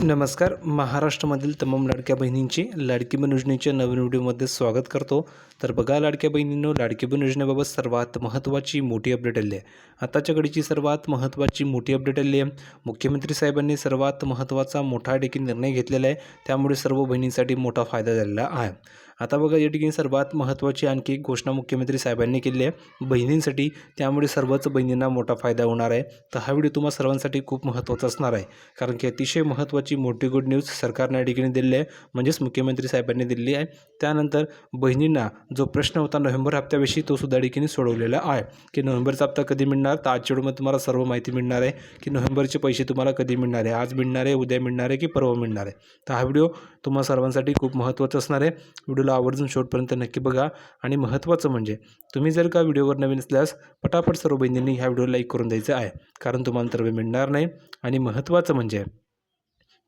नमस्कार. महाराष्ट्रामधील तमाम लाडक्या बहिणींची लाडकी बहीण योजनेच्या नवीन व्हिडिओमध्ये स्वागत करतो. तर बघा लाडक्या बहिणींनो, लाडकी बहीण योजनेबाबत सर्वात महत्त्वाची मोठी अपडेट आली आहे. आताच्या घडीची सर्वात महत्त्वाची मोठी अपडेट आली आहे. मुख्यमंत्री साहेबांनी सर्वात महत्त्वाचा मोठा देखील निर्णय घेतलेला आहे. त्यामुळे सर्व बहिणींसाठी मोठा फायदा झालेला आहे. आता बघा या ठिकाणी सर्वात महत्त्वाची आणखी एक घोषणा मुख्यमंत्री साहेबांनी केली आहे बहिणींसाठी. त्यामुळे सर्वच बहिणींना मोठा फायदा होणार आहे. तर हा व्हिडिओ तुम्हा सर्वांसाठी खूप महत्त्वाचा असणार आहे, कारण की अतिशय महत्त्वाची मोठी गुड न्यूज सरकारने या ठिकाणी दिली आहे, म्हणजेच मुख्यमंत्री साहेबांनी दिली आहे. त्यानंतर बहिणींना जो प्रश्न होता नोव्हेंबर हप्त्याविषयी तो सुद्धा ठिकाणी सोडवलेला आहे की नोव्हेंबरचा हप्ता कधी मिळणार. तर आजच्या व्हिडिओमध्ये तुम्हाला सर्व माहिती मिळणार आहे की नोव्हेंबरचे पैसे तुम्हाला कधी मिळणार आहे, आज मिळणार आहे, उद्या मिळणार आहे की परवा मिळणार आहे. तर हा व्हिडिओ तुम्हा सर्वांसाठी खूप महत्त्वाचा असणार आहे. व्हिडिओला आवर्जून शेवटपर्यंत नक्की बघा. आणि महत्त्वाचं म्हणजे तुम्ही जर का व्हिडिओवर नवीन असल्यास पटापट सर्व बहिणींनी ह्या व्हिडिओला लाईक करून द्यायचं आहे, कारण तुम्हाला तर मिळणार नाही. आणि महत्त्वाचं म्हणजे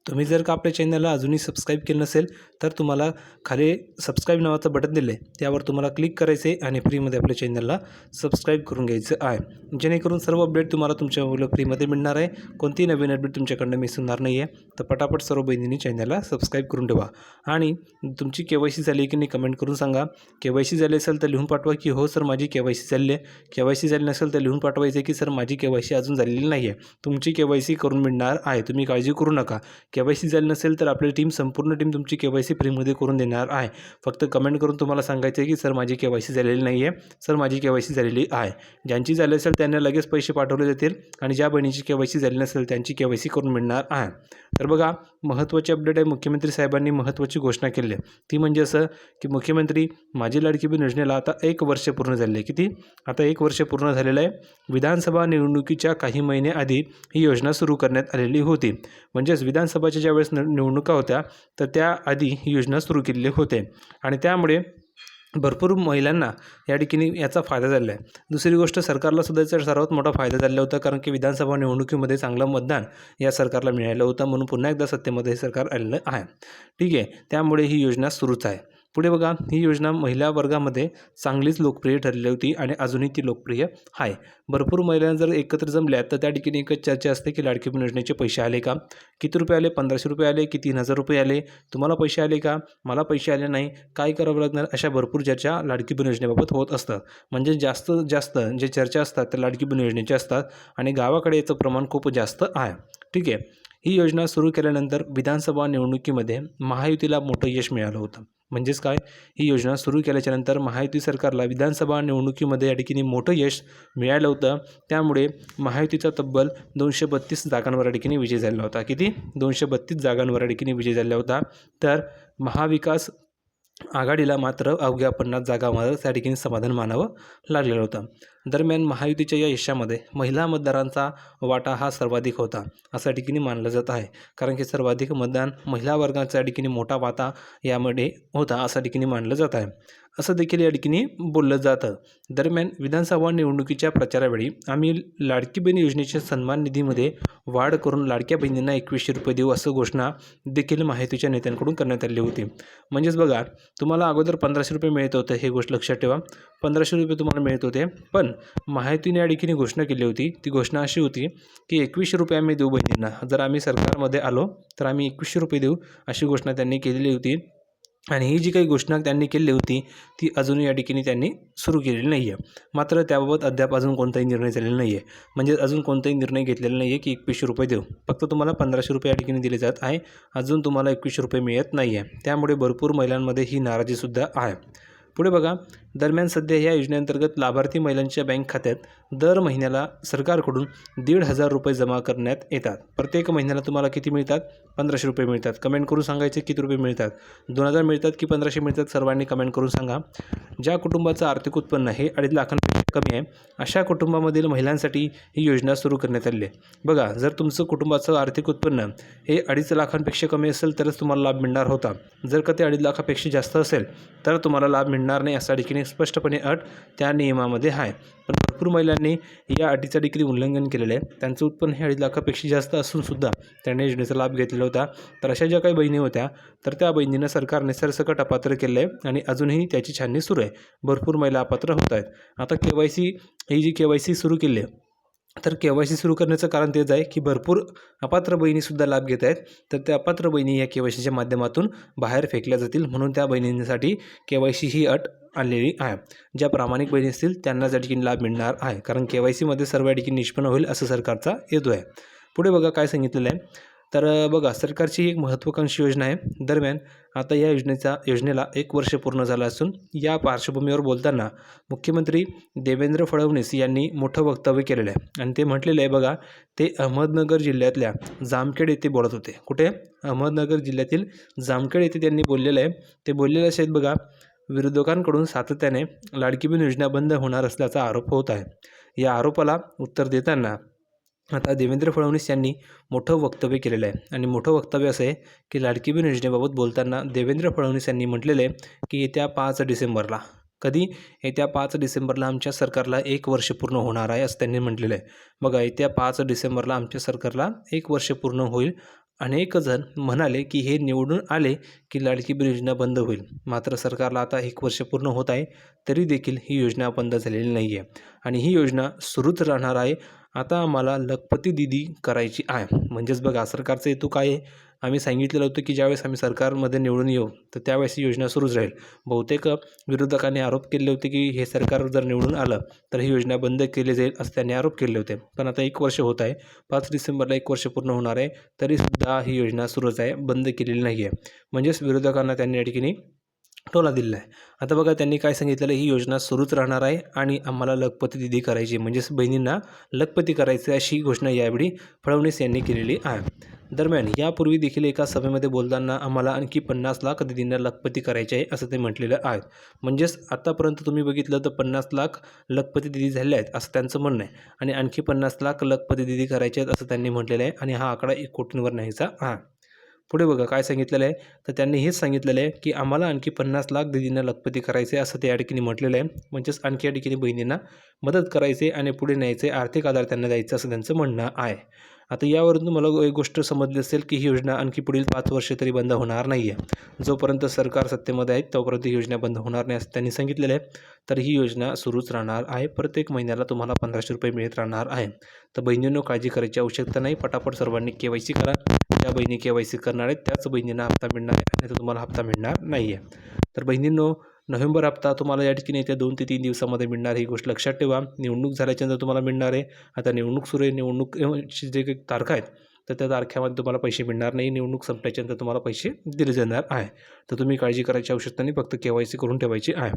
तुम्ही जर का आपल्या चॅनलला अजूनही सबस्क्राईब केलं नसेल तर तुम्हाला खाली सबस्क्राईब नावाचं बटन दिलं आहे, त्यावर तुम्हाला क्लिक करायचं आहे आणि फ्रीमध्ये आपल्या चॅनलला सबस्क्राईब करून घ्यायचं आहे, जेणेकरून सर्व अपडेट तुम्हाला तुमच्या मोबाईलवर फ्रीमध्ये मिळणार आहे. कोणतीही नवीन अपडेट तुमच्याकडनं मिस होणार नाही आहे. तर पटापट सर्व बहिणींनी चॅनलला सबस्क्राईब करून ठेवा. आणि तुमची KYC झाली की नाही कमेंट करून सांगा. KYC झाली असेल तर लिहून पाठवा की हो सर माझी KYC झाली आहे. KYC झाली नसेल तर लिहून पाठवायचं की सर माझी KYC अजून झालेली नाही आहे. तुमची KYC करून मिळणार आहे, तुम्ही काळजी करू नका. KYC झाली नसेल तर आपली संपूर्ण टीम तुमची KYC फ्रीमध्ये करून देणार आहे. फक्त कमेंट करून तुम्हाला सांगायचं आहे की सर माझी KYC झालेली नाही आहे, सर माझी KYC झालेली आहे. ज्यांची झाली असेल त्यांना लगेच पैसे पाठवले जातील आणि ज्या बहिणीची KYC झाली नसेल त्यांची KYC करून मिळणार आहे. तर बघा महत्त्वाची अपडेट आहे. मुख्यमंत्री साहेबांनी महत्त्वाची घोषणा केली आहे, ती म्हणजे असं की मुख्यमंत्री माझी लाडकी बहीण योजनेला आता 1 वर्ष पूर्ण झाले आहे. किती? आता 1 वर्ष पूर्ण झालेलं आहे. विधानसभा निवडणुकीच्या काही महिने आधी ही योजना सुरू करण्यात आलेली होती. म्हणजेच विधानसभाच्या ज्यावेळेस निवडणुका होत्या तर त्याआधी ही योजना सुरू केलेली होते आणि त्यामुळे भरपूर महिलांना या ठिकाणी याचा फायदा झाला आहे. दुसरी गोष्ट सरकारला सुद्धा याचा सर्वात मोठा फायदा झाला होता, कारण की विधानसभा निवडणुकीमध्ये चांगलं मतदान या सरकारला मिळालं होतं, म्हणून पुन्हा एकदा सत्तेमध्ये हे सरकार आलेलं आहे. ठीक आहे, त्यामुळे ही योजना सुरूच आहे. पुढे बघा, ही योजना महिला वर्गामध्ये चांगलीच लोकप्रिय ठरली होती आणि अजूनही ती लोकप्रिय आहे. भरपूर महिलांना जर एकत्र जमल्या तर त्या ठिकाणी एकच चर्चा असते की लाडकी बहीण योजनेचे पैसे आले का, किती रुपये आले, 1500 रुपये आले की 3000 रुपये आले, तुम्हाला पैसे आले का, मला पैसे आले नाही, काय करावं लागणार, अशा भरपूर चर्चा लाडकी बहीण योजनेबाबत होत असतात. म्हणजे जास्तीत जास्त जे चर्चा असतात त्या लाडकी बहीण योजनेच्या असतात आणि गावाकडे याचं प्रमाण खूप जास्त आहे. ठीक आहे, ही योजना सुरू केल्यानंतर विधानसभा निवडणुकीमध्ये महायुतीला मोठं यश मिळालं होतं. म्हणजेच काय, ही योजना सुरू केल्याच्यानंतर महायुती सरकारला विधानसभा निवडणुकीमध्ये या ठिकाणी मोठं यश मिळालं होतं. त्यामुळे महायुतीचा तब्बल 232 जागांवर या ठिकाणी विजय झाला होता. किती? 232 जागांवर या ठिकाणी विजय झाला होता. तर महाविकास आघाडीला मात्र अवघ्या 50 जागांवर त्या ठिकाणी समाधान मानावं लागलेलं होतं. दरम्यान महायुतीच्या या यशामध्ये महिला मतदारांचा वाटा हा सर्वाधिक होता असं ठिकाणी मानलं जात आहे, कारण की सर्वाधिक मतदान महिला वर्गाचा या ठिकाणी मोठा वाटा यामध्ये होता असं ठिकाणी मानलं जात आहे, असं देखील या ठिकाणी बोललं जातं. दरम्यान विधानसभा निवडणुकीच्या प्रचारावेळी आम्ही लाडकी बहीण योजनेच्या सन्मान निधीमध्ये वाढ करून लाडक्या बहिणींना 2100 रुपये देऊ असं घोषणा देखील महायुतीच्या नेत्यांकडून करण्यात आली होती. म्हणजेच बघा, तुम्हाला अगोदर 1500 रुपये मिळत होतं, हे गोष्ट लक्षात ठेवा. 1500 रुपये तुम्हाला मिळत होते, पण महायुतीने या ठिकाणी घोषणा केली होती. ती घोषणा अशी होती की 2100 रुपये आम्ही देऊ बहिणींना, जर आम्ही सरकारमध्ये आलो तर आम्ही 2100 रुपये देऊ, अशी घोषणा त्यांनी केलेली होती. आणि ही जी काही घोषणा त्यांनी केली होती ती अजून या ठिकाणी त्यांनी सुरू केलेली नाही आहे. मात्र त्याबाबत अद्याप अजून कोणताही निर्णय झालेला नाही आहे. म्हणजे अजून कोणताही निर्णय घेतलेला नाही आहे की 2100 रुपये देऊ. फक्त तुम्हाला 1500 रुपये या ठिकाणी दिले जात आहे, अजून तुम्हाला 2100 रुपये मिळत नाही आहे. त्यामुळे भरपूर महिलांमध्ये ही नाराजीसुद्धा आहे. पुढे बघा, दरम्यान सध्या या योजनेअंतर्गत लाभार्थी महिलांच्या बँक खात्यात दर महिन्याला सरकारकडून 1500 रुपये जमा करण्यात येतात. प्रत्येक महिन्याला तुम्हाला किती मिळतात? 1500 रुपये मिळतात. कमेंट करून सांगायचे किती रुपये मिळतात, 2000 मिळतात की 1500 मिळतात, सर्वांनी कमेंट करून सांगा. ज्या कुटुंबाचं आर्थिक उत्पन्न हे 2.5 लाखांपेक्षा कमी आहे अशा कुटुंबामधील महिलांसाठी ही योजना सुरू करण्यात आली आहे. बघा, जर तुमचं कुटुंबाचं आर्थिक उत्पन्न हे 2.5 लाखांपेक्षा कमी असेल तरच तुम्हाला लाभ मिळणार होता. जर का ते 2.5 लाखापेक्षा जास्त असेल तर तुम्हाला लाभ मिळणार नाही, असा ठिकाणी स्पष्टपणे अट त्या नियमामध्ये आहे. पण भरपूर महिलांनी या अटीचं देखील उल्लंघन केलेलं आहे. त्यांचं उत्पन्न हे 2.5 लाखापेक्षा जास्त असूनसुद्धा त्यांनी योजनेचा लाभ घेतलेला होता. तर अशा ज्या काही बहिणी होत्या तर त्या बहिणींना सरकारने सरसकट अपात्र केलं आहे आणि अजूनही त्याची छाननी सुरू आहे. भरपूर महिला अपात्र होत आहेत. आता KYC ही जी KYC सुरू केली आहे तर KYC सुरू करण्याचं कारण तेच आहे की भरपूर अपात्र बहिणीसुद्धा लाभ घेत आहेत. तर त्या अपात्र बहिणी या KYCच्या माध्यमातून बाहेर फेकल्या जातील, म्हणून त्या बहिणींसाठी KYC ही अट आणलेली आहे. ज्या प्रामाणिक बहिणी असतील त्यांनाच या ठिकाणी लाभ मिळणार आहे, कारण KYCमध्ये सर्व या ठिकाणी निष्पन्न होईल असं सरकारचा हेतू आहे. पुढे बघा काय सांगितलेलं आहे. तर बघा सरकारची ही एक महत्त्वाकांक्षी योजना आहे. दरम्यान आता या योजनेला 1 वर्ष पूर्ण झालं असून या पार्श्वभूमीवर बोलताना मुख्यमंत्री देवेंद्र फडणवीस यांनी मोठं वक्तव्य केलेलं आहे आणि ते म्हटलेलं आहे बघा. ते अहमदनगर जिल्ह्यातल्या जामखेड येथे बोलत होते. कुठे? अहमदनगर जिल्ह्यातील जामखेड येथे त्यांनी बोललेलं आहे. ते बोललेले असे आहेत बघा. विरोधकांकडून सातत्याने लाडकी बहीण योजना बंद होणार असल्याचा आरोप होत आहे. या आरोपाला उत्तर देताना आता देवेंद्र फडणवीस यांनी मोठं वक्तव्य केलेलं आहे आणि मोठं वक्तव्य असं आहे की लाडकी बहीण योजनेबाबत बोलताना देवेंद्र फडणवीस यांनी म्हटलेलं आहे की येत्या 5 डिसेंबरला, कधी? येत्या 5 डिसेंबरला आमच्या सरकारला 1 वर्ष पूर्ण होणार आहे असं त्यांनी म्हटलेलं आहे. बघा, येत्या 5 डिसेंबरला आमच्या सरकारला 1 वर्ष पूर्ण होईल. अनेक जण म्हणाले की हे निवडून आले की लाडकी बहीण योजना बंद होईल. मात्र सरकारला आता 1 वर्ष पूर्ण होत आहे, तरी देखील ही योजना बंद झालेली नाही आहे आणि ही योजना सुरूच राहणार आहे. आता आम्हाला लखपती दीदी करायची आहे. म्हणजेच बघा सरकारचा हेतू काय आहे? आम्ही सांगितलेलं होतं की ज्यावेळेस आम्ही सरकारमध्ये निवडून येऊ तर त्यावेळेस ही योजना सुरूच राहील. बहुतेक विरोधकांनी आरोप केले होते की हे सरकार जर निवडून आलं तर ही योजना बंद केली जाईल असं त्यांनी आरोप केले होते. पण आता 1 वर्ष होत आहे. 5 डिसेंबरला 1 वर्ष पूर्ण होणार आहे, तरीसुद्धा ही योजना सुरूच आहे, बंद केलेली नाही आहे. म्हणजेच विरोधकांना त्यांनी या ठिकाणी टोला दिलेला आहे. आता बघा त्यांनी काय सांगितलेलं, ही योजना सुरूच राहणार आहे आणि आम्हाला लखपती दीदी करायची, म्हणजेच बहिणींना लखपती करायचं अशी घोषणा यावेळी फडणवीस यांनी केलेली आहे. दरम्यान यापूर्वी देखील एका सभेमध्ये बोलताना आम्हाला आणखी 50 लाख दीदींना लखपती करायचे आहे असं ते म्हटलेलं आहे. म्हणजेच आतापर्यंत तुम्ही बघितलं तर 50 लाख लखपती दीदी झाले आहेत असं त्यांचं म्हणणं आहे आणि आणखी 50 लाख लखपती दीदी करायचे आहेत असं त्यांनी म्हटलेलं आहे आणि हा आकडा 1 कोटींवर न्यायचा आहे. पुढे बघा काय सांगितलेलं आहे. तर त्यांनी हेच सांगितलेलं आहे की आम्हाला आणखी 50 लाख दीदींना लखपती करायचे असं त्या ठिकाणी म्हटलेलं आहे. म्हणजेच आणखी या ठिकाणी बहिणींना मदत करायचे आणि पुढे न्यायचे, आर्थिक आधार त्यांना द्यायचा असं त्यांचं म्हणणं आहे. आता यावरून तुम्हाला एक गोष्ट समजली असेल की ही योजना आणखी पुढील 5 वर्ष तरी बंद होणार नाही आहे. जोपर्यंत सरकार सत्तेमध्ये आहे तोपर्यंत ही योजना बंद होणार नाही असं त्यांनी सांगितलेलं आहे. तर ही योजना सुरूच राहणार आहे. प्रत्येक महिन्याला तुम्हाला 1500 रुपये मिळत राहणार आहे. तर बहिणींनो काळजी करायची आवश्यकता नाही. पटापट सर्वांनी KYC करा. ज्या बहिणी KYC करणार आहेत त्याच बहिणींना हप्ता मिळणार आहे, नाही तर तुम्हाला हप्ता मिळणार नाही आहे. तर बहिणींनो, नोव्हेंबर हप्ता तुम्हाला या ठिकाणी येत्या 2 ते 3 दिवसामध्ये मिळणार, ही गोष्ट लक्षात ठेवा. निवडणूक झाल्याच्यानंतर तुम्हाला मिळणार आहे. आता निवडणूक सुरू आहे. निवडणूकची जे काही तारखा आहेत तर त्या तारखेमध्ये तुम्हाला पैसे मिळणार नाही. निवडणूक संपल्याच्यानंतर तुम्हाला पैसे दिले जाणार आहे. तर तुम्ही काळजी करायची आवश्यकता नाही, फक्त KYC करून ठेवायची आहे.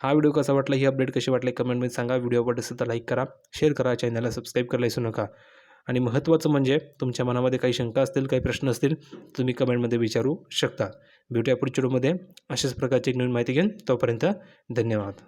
हा व्हिडिओ कसा वाटला, ही अपडेट कशी वाटली कमेंटमध्ये सांगा. व्हिडिओ आवडला असेल तर लाईक करा, शेअर करा, चॅनलला सबस्क्राईब करायला विसरू नका. आणि महत्त्वाचं म्हणजे तुमच्या मनामध्ये काही शंका असतील, काही प्रश्न असतील, तुम्ही कमेंटमध्ये विचारू शकता. भेटूया पुढच्या व्हिडिओमध्ये अशाच प्रकारची एक नवीन माहिती घेऊन. तोपर्यंत धन्यवाद.